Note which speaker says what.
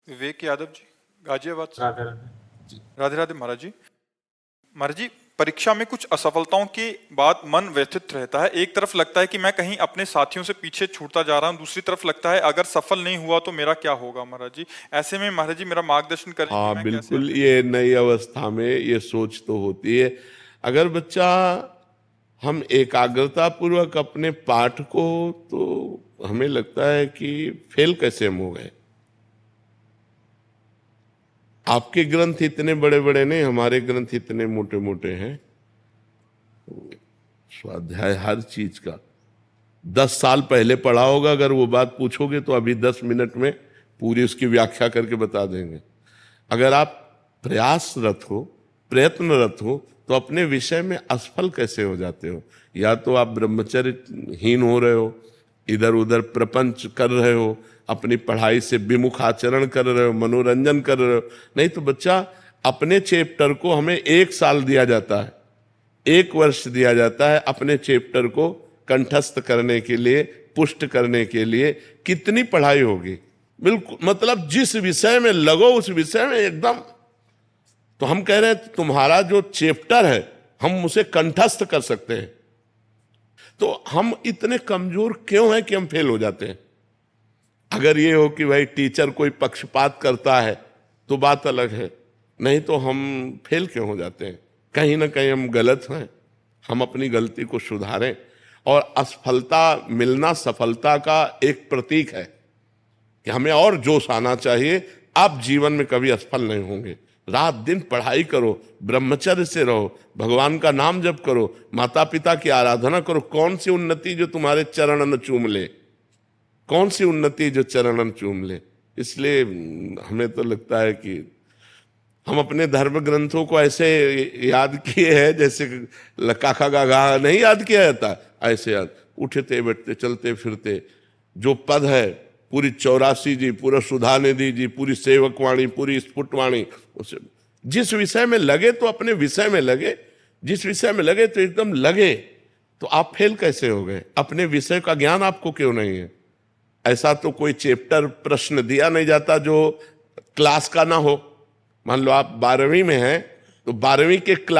Speaker 1: विवेक यादव जी, गाजियाबाद से।
Speaker 2: राधे राधे।
Speaker 1: राधे राधे महाराज जी। महाराज जी, परीक्षा में कुछ असफलताओं के बाद मन व्यथित रहता है। एक तरफ लगता है कि मैं कहीं अपने साथियों से पीछे छूटता जा रहा हूं, दूसरी तरफ लगता है अगर सफल नहीं हुआ तो मेरा क्या होगा। महाराज जी, ऐसे में महाराज जी मेरा मार्गदर्शन करें कि
Speaker 3: हाँ
Speaker 1: मैं
Speaker 3: बिल्कुल,
Speaker 1: कैसे।
Speaker 3: ये नई अवस्था में ये सोच तो होती है। अगर बच्चा हम एकाग्रता पूर्वक अपने पाठ को, तो हमें लगता है कि फेल कैसे हम हो गए। आपके ग्रंथ इतने बड़े बड़े नहीं, हमारे ग्रंथ इतने मोटे मोटे हैं। स्वाध्याय हर चीज का 10 साल पहले पढ़ा होगा, अगर वो बात पूछोगे तो अभी 10 मिनट में पूरी उसकी व्याख्या करके बता देंगे। अगर आप प्रयासरत हो, प्रयत्नरत हो, तो अपने विषय में असफल कैसे हो जाते हो। या तो आप ब्रह्मचर्यहीन हो रहे हो, इधर उधर प्रपंच कर रहे हो, अपनी पढ़ाई से विमुख आचरण कर रहे हो, मनोरंजन कर रहे हो। नहीं तो बच्चा, अपने चैप्टर को हमें 1 साल दिया जाता है, 1 वर्ष दिया जाता है अपने चैप्टर को कंठस्थ करने के लिए, पुष्ट करने के लिए। कितनी पढ़ाई होगी। बिल्कुल, मतलब जिस विषय में लगो उस विषय में एकदम। तो हम कह रहे हैं तुम्हारा जो चैप्टर है हम उसे कंठस्थ कर सकते हैं। तो हम इतने कमजोर क्यों हैं कि हम फेल हो जाते हैं। अगर ये हो कि भाई टीचर कोई पक्षपात करता है तो बात अलग है, नहीं तो हम फेल क्यों हो जाते हैं। कहीं ना कहीं हम गलत हैं। हम अपनी गलती को सुधारें। और असफलता मिलना सफलता का एक प्रतीक है कि हमें और जोश आना चाहिए। आप जीवन में कभी असफल नहीं होंगे। रात दिन पढ़ाई करो, ब्रह्मचर्य से रहो, भगवान का नाम जप करो, माता पिता की आराधना करो। कौन सी उन्नति जो तुम्हारे चरणन चूम ले, कौन सी उन्नति जो चरणन चूम ले। इसलिए हमें तो लगता है कि हम अपने धर्म ग्रंथों को ऐसे याद किए हैं जैसे काका गागा नहीं याद किया जाता, ऐसे याद। उठते बैठते चलते फिरते जो पद है, पूरी 84 जी, पूरा सुधानिधि जी, पूरी सेवकवाणी, पूरी स्फुटवाणी, उसे जिस विषय में लगे तो अपने विषय में लगे। जिस विषय में लगे तो एकदम लगे। तो आप फेल कैसे हो गए। अपने विषय का ज्ञान आपको क्यों नहीं है। ऐसा तो कोई चैप्टर प्रश्न दिया नहीं जाता जो क्लास का ना हो। मान लो आप 12वीं में हैं तो 12वीं के क्लास